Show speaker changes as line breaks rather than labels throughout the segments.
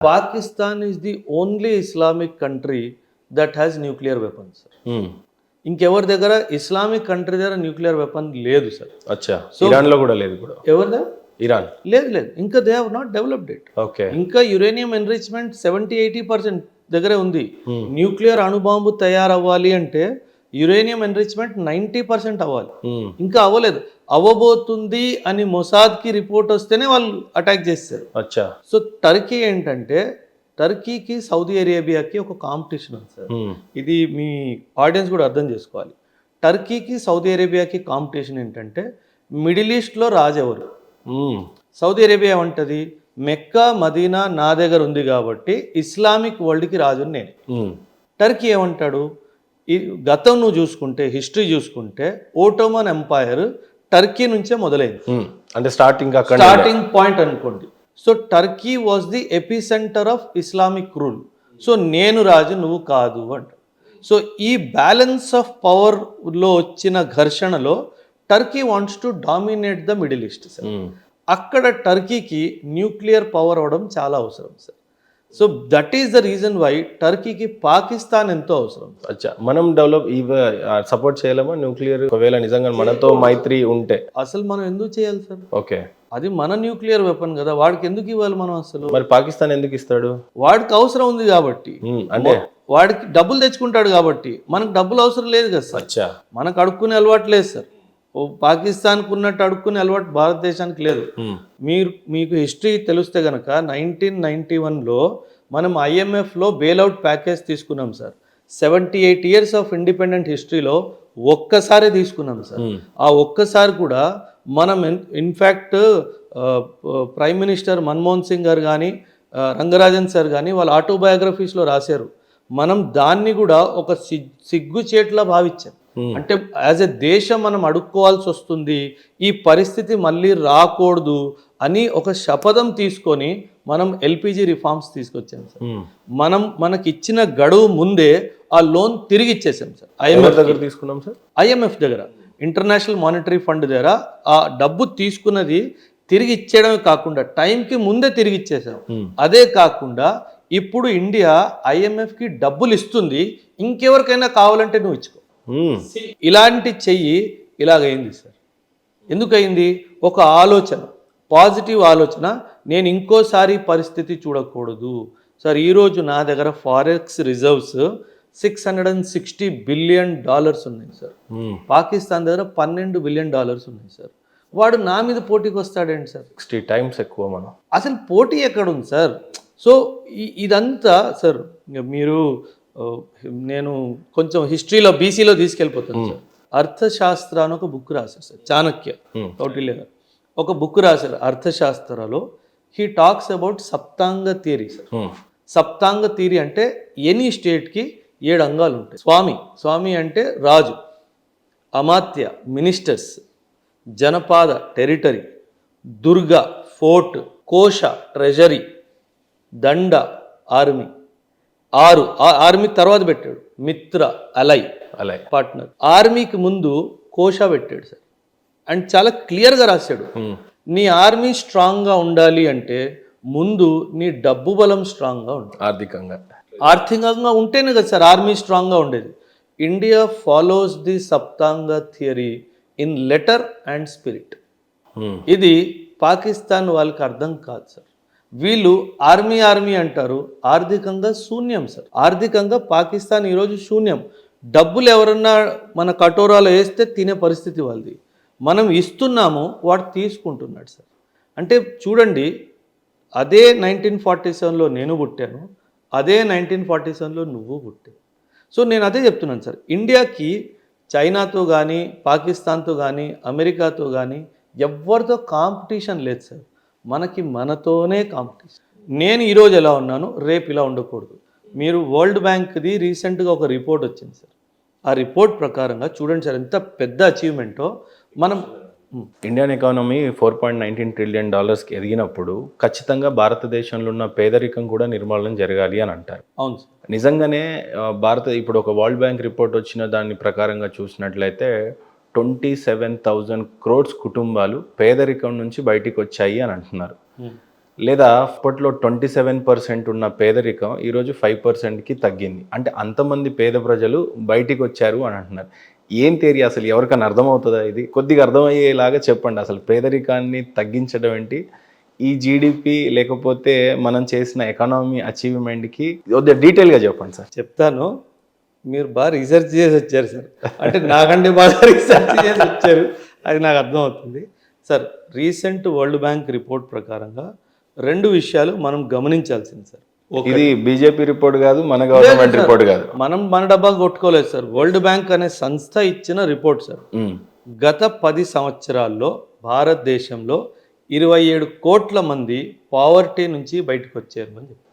Pakistan is the only Islamic country that has nuclear weapons. ఇంకెవరి దగ్గర Islamic country దగ్గర nuclear weapon లేదు sir.
అచ్చా, ఇరాన్లో కూడా లేదు. కూడా
ఎవరి దగ్గర
ఇరాన్
లేదు. ఇంకా they have not developed it.
Okay,
ఇంకా యురేనియం ఎన్రిచ్మెంట్ 70-80% దగ్గరే ఉంది. న్యూక్లియర్ అణుబాంబు తయారవ్వాలి అంటే యురేనియం ఎన్రిచ్మెంట్ 90% అవ్వాలి. ఇంకా అవ్వలేదు. అవ్వబోతుంది అని మొసాద్కి రిపోర్ట్ వస్తేనే వాళ్ళు అటాక్ చేస్తారు.
అచ్చా,
సో టర్కీ ఏంటంటే, టర్కీకి సౌదీ అరేబియాకి ఒక కాంపిటీషన్ ఉంది సార్. ఇది మీ ఆడియన్స్ కూడా అర్థం చేసుకోవాలి. టర్కీకి సౌదీ అరేబియాకి కాంపిటీషన్ ఏంటంటే, మిడిల్ ఈస్ట్లో రాజు ఎవరు? సౌదీ అరేబియా ఉంటుంది, మెక్కా మదీనా నా దగ్గర ఉంది కాబట్టి ఇస్లామిక్ వరల్డ్కి రాజుని నేను. టర్కీ ఏమంటాడు? ఈ గతం నువ్వు చూసుకుంటే, హిస్టరీ చూసుకుంటే ఓటోమన్ ఎంపైర్ టర్కీ నుంచే మొదలైంది.
అంటే స్టార్టింగ్
పాయింట్ అనుకోండి. So Turkey was the epicentre of Islamic rule. So నేను రాజు, నువ్వు కాదు అంట. సో ఈ బ్యాలెన్స్ ఆఫ్ పవర్లో వచ్చిన ఘర్షణలో Turkey wants to dominate the middle east sir. అక్కడ టర్కీకి న్యూక్లియర్ పవర్ అవడం చాలా అవసరం sir. So that is the reason why టర్కీకి పాకిస్తాన్ ఎంతో అవసరం.
అచ్చా, మనం సపోర్ట్ చేయలేమా న్యూక్లియర్? ఒకవేళ నిజంగా మనతో మైత్రి ఉంటే
అసలు మనం ఎందుకు చేయాలి సార్?
ఓకే,
అది మన న్యూక్లియర్ వెపన్ కదా, వాడికి ఎందుకు ఇవ్వాలి మనం? అసలు
మరి పాకిస్తాన్ ఎందుకు ఇస్తాడు?
వాడికి అవసరం ఉంది కాబట్టి, అంటే వాడికి డబ్బులు తెచ్చుకుంటాడు కాబట్టి. మనకు డబ్బులు అవసరం లేదు కదా సార్.
అచ్చా,
మనకు అడుక్కునే అలవాటు లేదు సార్. పాకిస్తాన్కు ఉన్నట్టు అడుక్కునే అలవాటు భారతదేశానికి లేదు. మీకు హిస్టరీ తెలిస్తే కనుక 1991లో మనం IMFలో బెయిల్అవుట్ ప్యాకేజ్ తీసుకున్నాం సార్. 78 years ఆఫ్ ఇండిపెండెంట్ హిస్టరీలో ఒక్కసారి తీసుకున్నాం సార్. ఆ ఒక్కసారి కూడా మనం in fact prime minister Manmohan Singh గారు కానీ రంగరాజన్ సార్ కానీ వాళ్ళ ఆటోబయోగ్రఫీస్లో రాశారు. మనం దాన్ని కూడా ఒక సిగ్గుచేట్లా భావించాం. అంటే యాజ్ ఎ దేశం మనం అడుక్కోవాల్సి వస్తుంది, ఈ పరిస్థితి మళ్ళీ రాకూడదు అని ఒక శపథం తీసుకొని మనం LPG రిఫార్మ్స్ తీసుకొచ్చాం సార్. మనకి ఇచ్చిన గడువు ముందే ఆ లోన్ తిరిగి ఇచ్చేసాం సార్. IMF దగ్గర తీసుకున్నాం సార్. IMF దగ్గర, ఇంటర్నేషనల్ మానిటరీ ఫండ్ దగ్గర ఆ డబ్బు తీసుకున్నది తిరిగి ఇచ్చేయడమే కాకుండా టైంకి ముందే తిరిగి ఇచ్చేసాం. అదే కాకుండా ఇప్పుడు ఇండియా IMFకి డబ్బులు ఇస్తుంది, ఇంకెవరికైనా కావాలంటే నువ్వు ఇచ్చుకో. ఇలాంటి చెయ్యి ఇలాగైంది సార్. ఎందుకయింది? ఒక ఆలోచన, పాజిటివ్ ఆలోచన, నేను ఇంకోసారి పరిస్థితి చూడకూడదు సార్. ఈరోజు నా దగ్గర ఫారెక్స్ రిజర్వ్స్ $660 billion ఉన్నాయి సార్. పాకిస్తాన్ దగ్గర $12 billion ఉన్నాయి సార్. వాడు నా మీద పోటీకి వస్తాడేంటి సార్?
60 times ఎక్కువ. మనం
అసలు పోటీ ఎక్కడుంది సార్? సో ఇదంతా సార్, నేను కొంచెం హిస్టరీలో BCలో తీసుకెళ్ళిపోతాను సార్. అర్థశాస్త్ర అని ఒక బుక్ రాశారు సార్, చాణక్య కౌటిల్య గారు ఒక బుక్ రాశారు అర్థశాస్త్రలో. He talks about Saptanga theory sir. Saptanga theory అంటే ఎనీ స్టేట్కి 7 అంగాలు ఉంటాయి. స్వామి అంటే రాజు, అమాత్య మినిస్టర్స్, జనపాద టెరిటరీ, దుర్గ ఫోర్ట్, కోశ ట్రెజరీ, దండ ఆర్మీ. ఆర్మీ తర్వాత పెట్టాడు మిత్ర అలై పార్ట్నర్. ఆర్మీకి ముందు కోశ పెట్టాడు సార్. అండ్ చాలా క్లియర్గా రాశాడు, నీ ఆర్మీ స్ట్రాంగ్గా ఉండాలి అంటే ముందు నీ డబ్బు బలం స్ట్రాంగ్గా ఉండాలి. ఆర్థికంగా ఉంటేనే కదా సార్ ఆర్మీ స్ట్రాంగ్గా ఉండేది. India follows the Saptanga theory in letter and spirit. ఇది పాకిస్తాన్ వాళ్ళకి అర్థం కాదు సార్. వీళ్ళు ఆర్మీ అంటారు, ఆర్థికంగా శూన్యం సార్. ఆర్థికంగా పాకిస్తాన్ ఈరోజు శూన్యం. డబ్బులు ఎవరన్నా మన కటోరాలో వేస్తే తినే పరిస్థితి వాళ్ళది. మనం ఇస్తున్నాము, వాడు తీసుకుంటున్నాడు సార్. అంటే చూడండి, అదే 1947లో నేను పుట్టాను, అదే 1947లో నువ్వు పుట్టావు. సో నేను అదే చెప్తున్నాను సార్, ఇండియాకి చైనాతో కానీ పాకిస్తాన్తో కానీ అమెరికాతో కానీ ఎవరితో కాంపిటీషన్ లేదు సార్. మనతోనే కాంపిటీషన్. నేను ఈరోజు ఎలా ఉన్నాను, రేపు ఇలా ఉండకూడదు. మీరు వరల్డ్ బ్యాంక్ది రీసెంట్గా ఒక రిపోర్ట్ వచ్చింది సార్. ఆ రిపోర్ట్ ప్రకారంగా చూడండి సార్, ఎంత పెద్ద అచీవ్మెంటో. మనం
ఇండియన్ ఎకానమీ $4.19 trillion ఎదిగినప్పుడు ఖచ్చితంగా భారతదేశంలో ఉన్న పేదరికం కూడా నిర్మూలన జరగాలి అని అంటారు.
అవును సార్.
నిజంగానే ఇప్పుడు ఒక వరల్డ్ బ్యాంక్ రిపోర్ట్ వచ్చిన దాని ప్రకారంగా చూసినట్లయితే 27,000 crores కుటుంబాలు పేదరికం నుంచి బయటికి వచ్చాయి అని అంటున్నారు. లేదా అప్పట్లో 27% ఉన్న పేదరికం ఈరోజు 5%కి తగ్గింది. అంటే అంతమంది పేద ప్రజలు బయటికి వచ్చారు అని అంటున్నారు. ఏం థియరీ అసలు, ఎవరికైనా అర్థమవుతుందా ఇది? కొద్దిగా అర్థమయ్యేలాగా చెప్పండి. అసలు పేదరికాన్ని తగ్గించడం ఏంటి, ఈ జీడిపి లేకపోతే మనం చేసిన ఎకానమీ అచీవ్మెంట్కి కొద్దిగా డీటెయిల్గా చెప్పండి సార్.
చెప్తాను. మీరు బాగా రీసెర్చ్ చేసి వచ్చారు సార్. అంటే నాకంటే బాగా రీసెర్చ్ చేసి వచ్చారు, అది నాకు అర్థమవుతుంది sir. Recent world bank report ప్రకారంగా 2 విషయాలు మనం గమనించాల్సింది సార్.
ఇది బీజేపీ రిపోర్ట్ కాదు, మన గవర్నమెంట్ రిపోర్ట్ కాదు.
మనం మన డబ్బా కొట్టుకోలేదు సార్. వరల్డ్ బ్యాంక్ అనే సంస్థ ఇచ్చిన రిపోర్ట్ సార్. గత 10 సంవత్సరాల్లో భారతదేశంలో 27 కోట్ల మంది పావర్టీ నుంచి బయటకు వచ్చారు అని చెప్పి.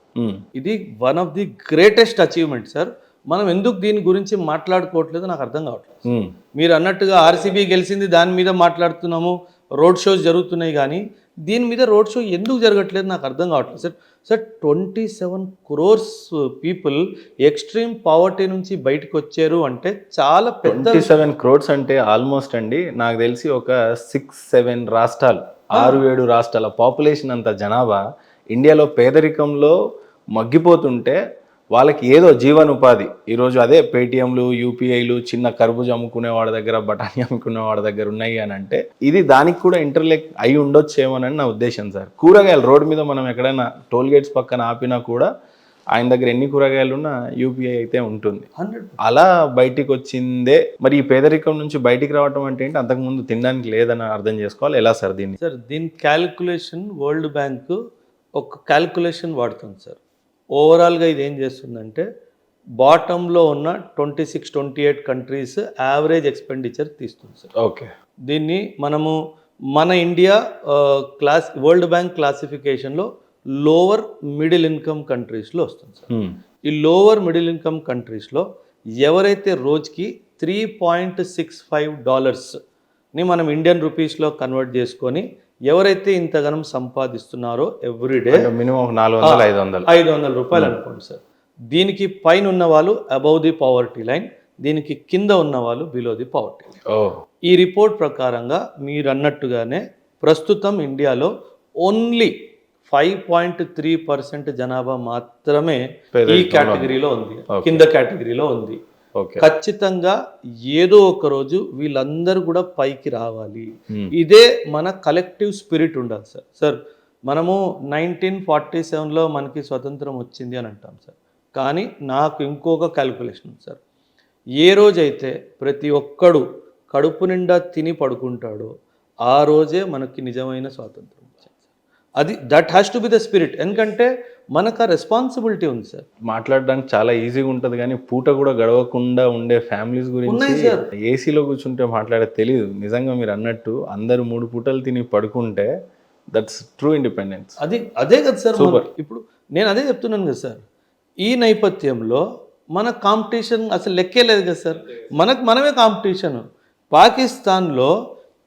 ఇది one of the greatest achievement sir. మనం ఎందుకు దీని గురించి మాట్లాడుకోవట్లేదు నాకు అర్థం కావట్లేదు. మీరు అన్నట్టుగా ఆర్సీబీ గెలిచింది దాని మీద మాట్లాడుతున్నాము, రోడ్ షోస్ జరుగుతున్నాయి, కానీ దీని మీద రోడ్ షో ఎందుకు జరగట్లేదు నాకు అర్థం కావట్లేదు sir. Sir 27 crores people extreme poverty నుంచి బయటకు వచ్చారు అంటే చాలా పెద్ద.
27 crores అంటే ఆల్మోస్ట్ అండి నాకు తెలిసి ఒక 6-7 రాష్ట్రాలు, 6-7 రాష్ట్రాల పాపులేషన్ అంత జనాభా ఇండియాలో పేదరికంలో మగ్గిపోతుంటే వాళ్ళకి ఏదో జీవనోపాధి ఈరోజు అదే పేటిఎంలు, యూపీఐలు, చిన్న కర్బూజా అమ్ముకునే వాడి దగ్గర, బఠానీ అమ్ముకునే వాడి దగ్గర ఉన్నాయి అని అంటే ఇది దానికి కూడా ఇంటర్లెక్ అయి ఉండొచ్చేమోనని నా ఉద్దేశం సార్. కూరగాయలు రోడ్డు మీద మనం ఎక్కడైనా టోల్ గేట్స్ పక్కన ఆపినా కూడా ఆయన దగ్గర ఎన్ని కూరగాయలు ఉన్నా యూపీఐ అయితే ఉంటుంది. అలా బయటికి వచ్చిందే. మరి ఈ పేదరికం నుంచి బయటికి రావటం అంటే ఏంటి? అంతకుముందు తినడానికి లేదని అర్థం చేసుకోవాలి. ఎలా సార్ దీన్ని?
సార్ దీని క్యాలిక్యులేషన్ వరల్డ్ బ్యాంక్ ఒక క్యాలిక్యులేషన్ వాడుతుంది సార్. ఓవరాల్గా ఇది ఏం చేస్తుందంటే బాటంలో ఉన్న 26-28 కంట్రీస్ యావరేజ్ ఎక్స్పెండిచర్ తీస్తుంది సార్.
ఓకే.
దీన్ని మనము మన ఇండియా వరల్డ్ బ్యాంక్ క్లాసిఫికేషన్లో లోవర్ మిడిల్ ఇన్కమ్ కంట్రీస్లో వస్తుంది సార్. ఈ లోవర్ మిడిల్ ఇన్కమ్ కంట్రీస్లో ఎవరైతే రోజుకి $3.65ని మనం ఇండియన్ రూపీస్లో కన్వర్ట్ చేసుకొని ఎవరైతే ఇంతగానం సంపాదిస్తున్నారో ఎవ్రీడే
మినిమం 400-500
రూపాయలు అనుకోండి సార్. దీనికి పైన ఉన్న వాళ్ళు అబౌవ్ ది పావర్టీ లైన్, దీనికి కింద ఉన్న వాళ్ళు బిలో ది పావర్టీ లైన్. ఈ రిపోర్ట్ ప్రకారంగా మీరు అన్నట్టుగానే ప్రస్తుతం ఇండియాలో ఓన్లీ 5.3% జనాభా మాత్రమే ఈ కేటగిరీలో ఉంది, కింద కేటగిరీలో ఉంది. ఖచ్చితంగా ఏదో ఒక రోజు వీళ్ళందరూ కూడా పైకి రావాలి. ఇదే మన కలెక్టివ్ స్పిరిట్ ఉండాలి సార్. సార్ మనము 1947లో మనకి స్వతంత్రం వచ్చింది అని అంటాం సార్, కానీ నాకు ఇంకొక క్యాలిక్యులేషన్ ఉంది సార్. ఏ రోజైతే ప్రతి ఒక్కడు కడుపు నిండా తిని పడుకుంటాడో ఆ రోజే మనకి నిజమైన స్వాతంత్రం వచ్చింది సార్. అది that has to be the spirit. ఎందుకంటే మనకు ఆ రెస్పాన్సిబిలిటీ ఉంది సార్.
మాట్లాడడానికి చాలా ఈజీగా ఉంటుంది, కానీ పూట కూడా గడవకుండా ఉండే ఫ్యామిలీస్ గురించి ఏసీలో కూర్చుంటే మాట్లాడే తెలియదు. నిజంగా మీరు అన్నట్టు అందరూ 3 పూటలు తిని పడుకుంటే దట్స్ ట్రూ ఇండిపెండెన్స్.
అదే కదా సార్. ఇప్పుడు నేను అదే చెప్తున్నాను కదా సార్. ఈ నేపథ్యంలో మన కాంపిటీషన్ అసలు లెక్కే లేదు కదా సార్. మనమే కాంపిటీషన్. పాకిస్తాన్లో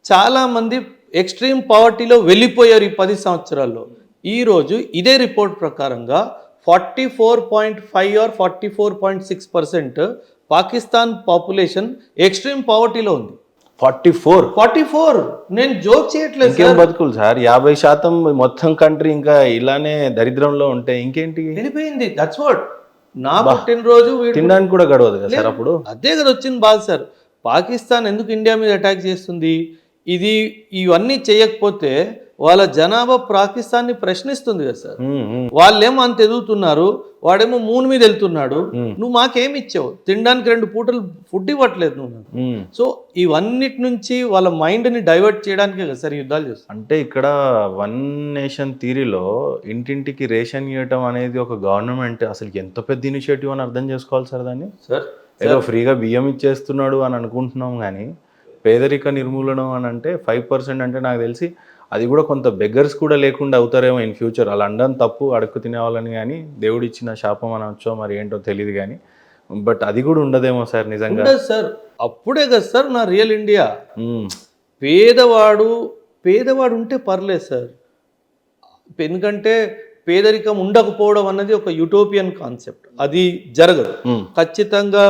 చాలామంది ఎక్స్ట్రీమ్ పావర్టీలో వెళ్ళిపోయారు ఈ 10 సంవత్సరాల్లో. ఈరోజు ఇదే రిపోర్ట్ ప్రకారంగా 44.5 or 44.6% పాకిస్తాన్ పాపులేషన్ ఎక్స్ట్రీమ్ పావర్టీలో ఉంది. 44 నేను జోక్ చేయట్లేదు.
ఇంకేం బతుకులు సార్, 50% మొత్తం కంట్రీ ఇంకా ఇలానే దరిద్రంలో ఉంటే ఇంకేంటి
వెళ్ళిపోయింది. That's what. నా పుట్టినరోజు
తినడానికి కూడా గడవదు కదా సార్. అప్పుడు
అదే కదా వచ్చింది బాధ సార్. పాకిస్తాన్ ఎందుకు ఇండియా మీద అటాక్ చేస్తుంది? ఇవన్నీ చేయకపోతే వాళ్ళ జనాభా పాకిస్తాన్ని ప్రశ్నిస్తుంది కదా సార్. వాళ్ళేమో అంత ఎదుగుతున్నారు, వాడేమో మూన్ మీద వెళ్తున్నాడు. నువ్వు మాకేమి ఇచ్చావు? తినడానికి 2 పూటలు ఫుడ్ ఇవ్వట్లేదు నువ్వు. సో ఇవన్నిటి నుంచి వాళ్ళ మైండ్ని డైవర్ట్ చేయడానికే కదా సార్ యుద్ధాలు చేస్తారు.
అంటే ఇక్కడ వన్ నేషన్ థియరీలో ఇంటింటికి రేషన్ ఇవ్వటం అనేది ఒక గవర్నమెంట్ అసలు ఎంత పెద్ద ఇనిషియేటివ్ అని అర్థం చేసుకోవాలి సార్ దాన్ని.
సార్
ఏదో ఫ్రీగా బియ్యం ఇచ్చేస్తున్నాడు అని అనుకుంటున్నాం, కానీ పేదరిక నిర్మూలన అని అంటే 5% అంటే నాకు తెలిసి అది కూడా కొంత బెగ్గర్స్ కూడా లేకుండా అవుతారేమో ఇన్ ఫ్యూచర్. అలా అండం తప్పు, అడుక్కు తినేవాళ్ళని, కానీ దేవుడు ఇచ్చిన శాపం అనొచ్చో మరి ఏంటో తెలియదు, కానీ బట్ అది కూడా ఉండదేమో సార్ నిజంగా.
సార్ అప్పుడే కదా సార్ నా రియల్ ఇండియా. పేదవాడు ఉంటే పర్లేదు సార్. ఎందుకంటే పేదరికం ఉండకపోవడం అన్నది ఒక యూటోపియన్ కాన్సెప్ట్. అది జరగదు. ఖచ్చితంగా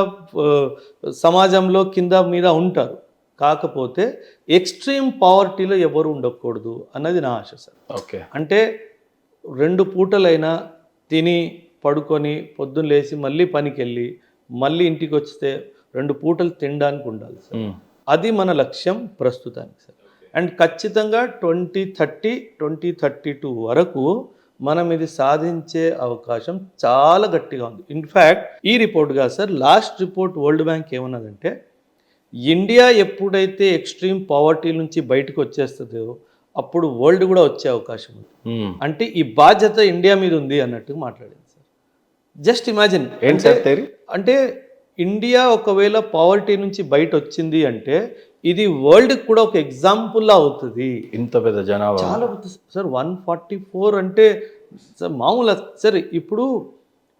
సమాజంలో కింద మీద ఉంటారు. కాకపోతే ఎక్స్ట్రీమ్ పావర్టీలో ఎవరు ఉండకూడదు అన్నది నా ఆశ సార్.
ఓకే.
అంటే 2 పూటలైనా తిని పడుకొని పొద్దున్న లేచి మళ్ళీ పనికి వెళ్ళి మళ్ళీ ఇంటికి వస్తే 2 పూటలు తినడానికి ఉండాలి సార్. అది మన లక్ష్యం ప్రస్తుతానికి సార్. అండ్ ఖచ్చితంగా 2032 వరకు మనం ఇది సాధించే అవకాశం చాలా గట్టిగా ఉంది. ఇన్ఫ్యాక్ట్ ఈ రిపోర్ట్ కాదు sir, last report world bank ఏమన్నదంటే ఇండియా ఎప్పుడైతే ఎక్స్ట్రీమ్ పావర్టీ నుంచి బయటకు వచ్చేస్తుందో అప్పుడు వరల్డ్ కూడా వచ్చే అవకాశం ఉంది. అంటే ఈ బాధ్యత ఇండియా మీద ఉంది అన్నట్టుగా మాట్లాడింది సార్. జస్ట్ ఇమాజిన్ అంటే ఇండియా ఒకవేళ పావర్టీ నుంచి బయట వచ్చింది అంటే ఇది వరల్డ్కి కూడా ఒక ఎగ్జాంపుల్లా అవుతుంది.
ఇంత పెద్ద జనాభా
చాలా సార్, 144 అంటే సార్ మామూలు సార్. ఇప్పుడు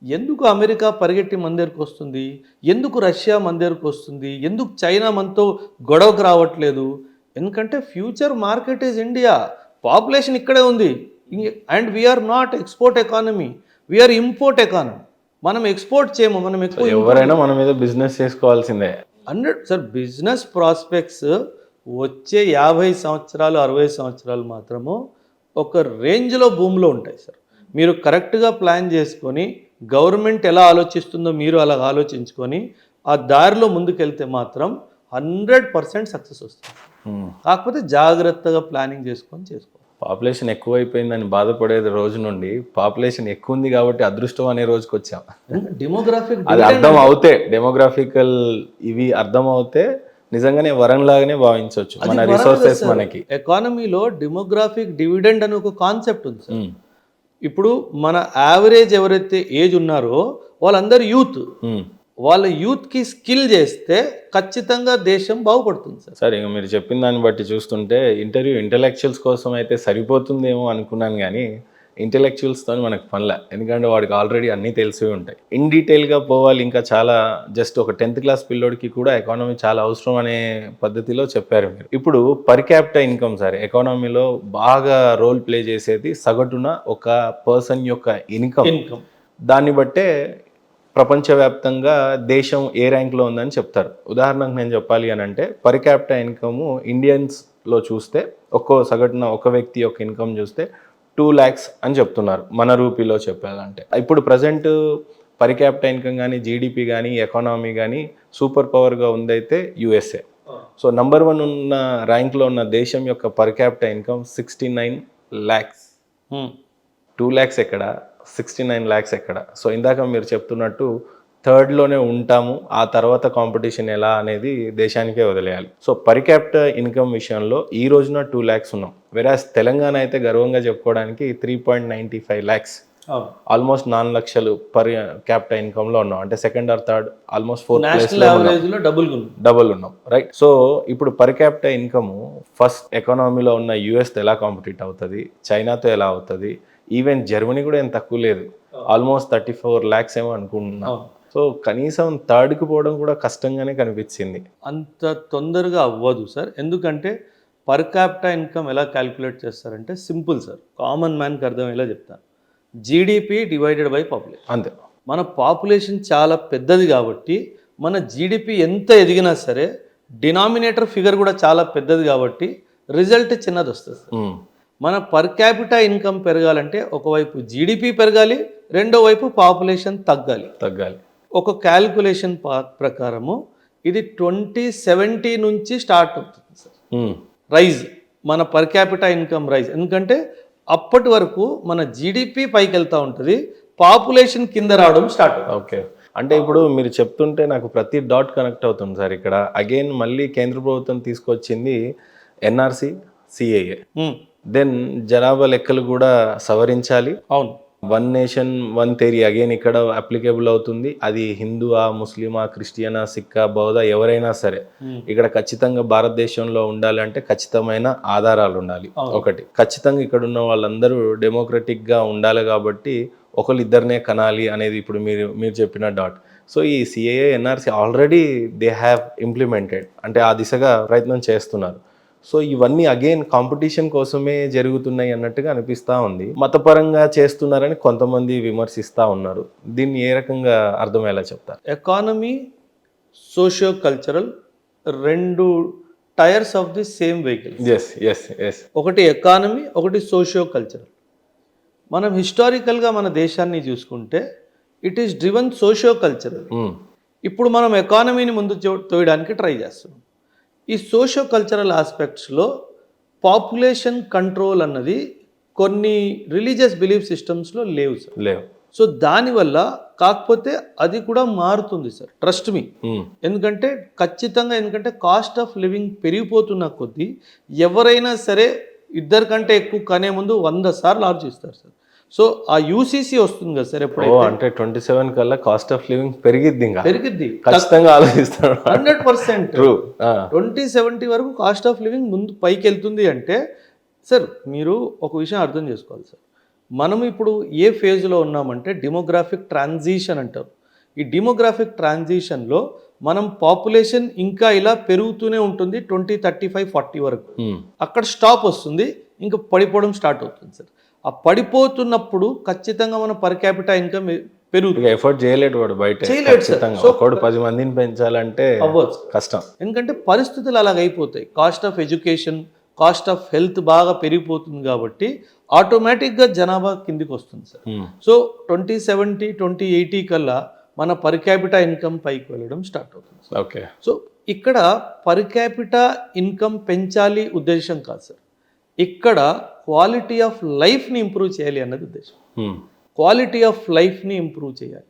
ఎందుకు అమెరికా పరిగెట్టి మన దగ్గరకు వస్తుంది, ఎందుకు రష్యా మన దగ్గరకు వస్తుంది, ఎందుకు చైనా మనతో గొడవకు రావట్లేదు? ఎందుకంటే future market is India, population ఇక్కడే ఉంది. And we are not export economy, we are import economy. మనం ఎక్స్పోర్ట్ చేయము, మనం ఎక్కువ
ఎవరైనా మన మీద బిజినెస్ చేసుకోవాల్సిందే.
100 సార్. బిజినెస్ ప్రాస్పెక్ట్స్ వచ్చే 50 సంవత్సరాలు 60 సంవత్సరాలు మాత్రము ఒక రేంజ్లో భూమిలో ఉంటాయి సార్. మీరు కరెక్ట్గా ప్లాన్ చేసుకొని గవర్నమెంట్ ఎలా ఆలోచిస్తుందో మీరు అలా ఆలోచించుకొని ఆ దారిలో ముందుకెళ్తే మాత్రం 100% సక్సెస్ వస్తుంది. కాకపోతే జాగ్రత్తగా ప్లానింగ్ చేసుకొని చేసుకోవాలి.
పాపులేషన్ ఎక్కువైపోయిందని బాధపడేది రోజు నుండి పాపులేషన్ ఎక్కువ ఉంది కాబట్టి అదృష్టం అనే రోజుకి వచ్చాం.
డెమోగ్రాఫిక్
అది అర్థం అవుతే, డెమోగ్రాఫికల్ ఇవి అర్థం అవుతే నిజంగానే వరం లాగానే భావించవచ్చు. మన రిసోర్సెస్ మనకి
ఎకానమీలో డెమోగ్రాఫిక్ డివిడెండ్ అని ఒక కాన్సెప్ట్ ఉంది సార్. ఇప్పుడు మన యావరేజ్ ఎవరైతే ఏజ్ ఉన్నారో వాళ్ళందరూ యూత్. వాళ్ళ యూత్కి స్కిల్ చేస్తే ఖచ్చితంగా దేశం బాగుపడుతుంది సార్.
సార్, ఇక మీరు చెప్పిన దాన్ని బట్టి చూస్తుంటే ఇంటెలెక్చువల్స్ కోసం అయితే సరిపోతుందేమో అనుకున్నాను, కానీ ఇంటెలెక్చువల్స్తో మనకు పనిలే. ఎందుకంటే వాడికి ఆల్రెడీ అన్నీ తెలిసి ఉంటాయి. ఇన్ డీటెయిల్గా పోవాలి ఇంకా చాలా. జస్ట్ ఒక 10th క్లాస్ పిల్లోడికి కూడా ఎకానమీ చాలా అవసరం అనే పద్ధతిలో చెప్పారు మీరు. ఇప్పుడు పర్ క్యాపిటల్ ఇన్కమ్ సార్, ఎకానమీలో బాగా రోల్ ప్లే చేసేది సగటున ఒక పర్సన్ యొక్క ఇన్కమ్. దాన్ని బట్టే ప్రపంచవ్యాప్తంగా దేశం ఏ ర్యాంక్లో ఉందని చెప్తారు. ఉదాహరణకు నేను చెప్పాలి అని అంటే పర్ క్యాపిటల్ ఇన్కమ్ ఇండియన్స్లో చూస్తే సగటున ఒక వ్యక్తి యొక్క ఇన్కమ్ చూస్తే 2 lakhs అని చెప్తున్నారు మన రూపీలో చెప్పాలంటే. ఇప్పుడు ప్రజెంట్ పర్ క్యాపిటల్ ఇన్కమ్ కానీ జీడిపి కానీ ఎకానమీ కానీ సూపర్ పవర్గా ఉందైతే యుఎస్ఏ. సో నంబర్ 1 ఉన్న ర్యాంక్లో ఉన్న దేశం యొక్క per capital income 69 lakhs. 2 lakhs ఎక్కడ, 69 lakhs ఎక్కడ? సో ఇందాక మీరు చెప్తున్నట్టు 3rd ఉంటాము. ఆ తర్వాత కాంపిటీషన్ ఎలా అనేది దేశానికే వదిలేయాలి. సో పర్ క్యాపిటల్ ఇన్కమ్ విషయంలో ఈ రోజున 2 lakhs ఉన్నాం. వెరాస్ తెలంగాణ అయితే గర్వంగా చెప్పుకోవడానికి 3.95 lakhs, ఆల్మోస్ట్ 4 లక్షలు పర్ క్యాపిటల్ ఇన్కమ్లో ఉన్నాం. అంటే 2nd or 3rd, almost 4th ప్లేస్లో డబుల్ ఉన్నాం, రైట్? సో ఇప్పుడు పర్ క్యాపిటల్ ఇన్కమ్ ఫస్ట్ ఎకానమీలో ఉన్న యుఎస్తో ఎలా కాంపిటీట్ అవుతుంది, చైనాతో ఎలా అవుతుంది, ఈవెన్ జర్మనీ కూడా ఏం తక్కువ లేదు, ఆల్మోస్ట్ 34 lakhs ఏమో అనుకుంటున్నాం. సో కనీసం 3rd పోవడం కూడా కష్టంగానే కనిపించింది.
అంత తొందరగా అవ్వదు సార్. ఎందుకంటే పర్ క్యాపిటల్ ఇన్కమ్ ఎలా క్యాలిక్యులేట్ చేస్తారంటే సింపుల్ సార్, కామన్ మ్యాన్కి అర్థమయ్యేలా చెప్తాను. జీడిపి డివైడెడ్ బై పాపులేషన్, అంతే. మన పాపులేషన్ చాలా పెద్దది కాబట్టి మన జీడిపి ఎంత ఎదిగినా సరే డినామినేటర్ ఫిగర్ కూడా చాలా పెద్దది కాబట్టి రిజల్ట్ చిన్నది వస్తుంది. మన పర్ క్యాపిటల్ ఇన్కమ్ పెరగాలంటే ఒకవైపు జీడిపి పెరగాలి, రెండో వైపు పాపులేషన్ తగ్గాలి. ఒక క్యాల్కులేషన్ ప్రకారము ఇది 2070 నుంచి స్టార్ట్ అవుతుంది సార్ రైజ్, మన పర్ క్యాపిటల్ ఇన్కమ్ రైజ్. ఎందుకంటే అప్పటి వరకు మన జీడిపి పైకి వెళ్తూ ఉంటుంది, పాపులేషన్ కింద రావడం స్టార్ట్ అవుతుంది.
ఓకే, అంటే ఇప్పుడు మీరు చెప్తుంటే నాకు ప్రతి డాట్ కనెక్ట్ అవుతుంది సార్. ఇక్కడ అగైన్ మళ్ళీ కేంద్ర ప్రభుత్వం తీసుకొచ్చింది ఎన్ఆర్సి, సిఏఏ. దెన్ జనాభా లెక్కలు కూడా సవరించాలి.
అవును,
1 nation 1 theory అగైన్ ఇక్కడ అప్లికేబుల్ అవుతుంది. అది హిందువా, ముస్లిమా, క్రిస్టియనా, సిక్కా, బౌద్ధ ఎవరైనా సరే ఇక్కడ ఖచ్చితంగా భారతదేశంలో ఉండాలంటే ఖచ్చితమైన ఆధారాలు ఉండాలి. ఒకటి, ఖచ్చితంగా ఇక్కడ ఉన్న వాళ్ళందరూ డెమోక్రటిక్గా ఉండాలి కాబట్టి ఒకళ్ళిద్దరినే కనాలి అనేది ఇప్పుడు మీరు చెప్పిన డాట్. సో ఈ CAA, NRC already they have implemented, అంటే ఆ దిశగా ప్రయత్నం చేస్తున్నారు. సో ఇవన్నీ అగైన్ కాంపిటీషన్ కోసమే జరుగుతున్నాయి అన్నట్టుగా అనిపిస్తూ ఉంది. మతపరంగా చేస్తున్నారని కొంతమంది విమర్శిస్తూ ఉన్నారు. దీన్ని ఏ రకంగా అర్థమయ్యేలా చెప్తారు?
Economy, socio cultural 2 tiers of the same vehicle.
Yes.
ఒకటి ఎకానమీ, ఒకటి సోషియో కల్చరల్. మనం హిస్టారికల్గా మన దేశాన్ని చూసుకుంటే it is driven socio cultural. ఇప్పుడు మనం ఎకానమీని ముందు తోయడానికి ట్రై చేస్తున్నాం. ఈ సోషియో కల్చరల్ ఆస్పెక్ట్స్లో పాపులేషన్ కంట్రోల్ అన్నది కొన్ని రిలీజియస్ బిలీఫ్ సిస్టమ్స్లో లేవు సార్.
లేవు.
సో దానివల్ల కాకపోతే అది కూడా మారుతుంది సార్, ట్రస్ట్ మీ. ఎందుకంటే ఖచ్చితంగా, ఎందుకంటే కాస్ట్ ఆఫ్ లివింగ్ పెరిగిపోతున్న కొద్దీ ఎవరైనా సరే ఇద్దరికంటే ఎక్కువ కనే ముందు 100 సార్లు ఆలోచిస్తారు సార్. సో ఆ యూసీసీ వస్తుంది కదా సార్, ఎప్పుడైతే
అంటే 27 కల్లా కాస్ట్ ఆఫ్ లివింగ్ పెరిగిద్ది, ఇంకా
పెరిగిద్ది
ఖచ్చితంగా ఆలోచిస్తాడు.
100%.
ట్రూ.
2070 వరకు కాస్ట్ ఆఫ్ లివింగ్ ముందు పైకి వెళ్తుంది అంటే సార్, మీరు ఒక విషయం అర్థం చేసుకోవాలి సార్. మనం ఇప్పుడు ఏ ఫేజ్లో ఉన్నామంటే డెమోగ్రాఫిక్ ట్రాన్సిషన్ అంటారు. ఈ డెమోగ్రాఫిక్ ట్రాన్సిషన్లో మనం పాపులేషన్ ఇంకా ఇలా పెరుగుతూనే ఉంటుంది 2035, 40 వరకు. అక్కడ స్టాప్ వస్తుంది, ఇంకా పడిపోవడం స్టార్ట్ అవుతుంది సార్. ఆ పడిపోతున్నప్పుడు ఖచ్చితంగా మన పర్ క్యాపిటల్ ఇన్కమ్ పెరుగుతుంది.
ఎఫర్ట్ చేయలేడు వాడు బయట.
చేయలేడు సార్.
ఖచ్చితంగా. ఒకడు 10 మందిని పెంచాలంటే
అవ్వచ్చు,
కష్టం.
ఎందుకంటే పరిస్థితులు అలాగ అయిపోతాయి. Cost of education, cost of health బాగా పెరిగిపోతుంది కాబట్టి ఆటోమేటిక్గా జనాభా కిందికి వస్తుంది సార్. సో 2070, 2080 కల్లా మన పర్ క్యాపిటల్ ఇన్కమ్ పైకి వెళ్ళడం స్టార్ట్ అవుతుంది సార్.
ఓకే.
సో ఇక్కడ పర్ క్యాపిటల్ ఇన్కమ్ పెంచాలి ఉద్దేశం కాదు సార్, ఇక్కడ క్వాలిటీ ఆఫ్ లైఫ్ని ఇంప్రూవ్ చేయాలి అన్నది ఉద్దేశం. క్వాలిటీ ఆఫ్ లైఫ్ని ఇంప్రూవ్ చేయాలి.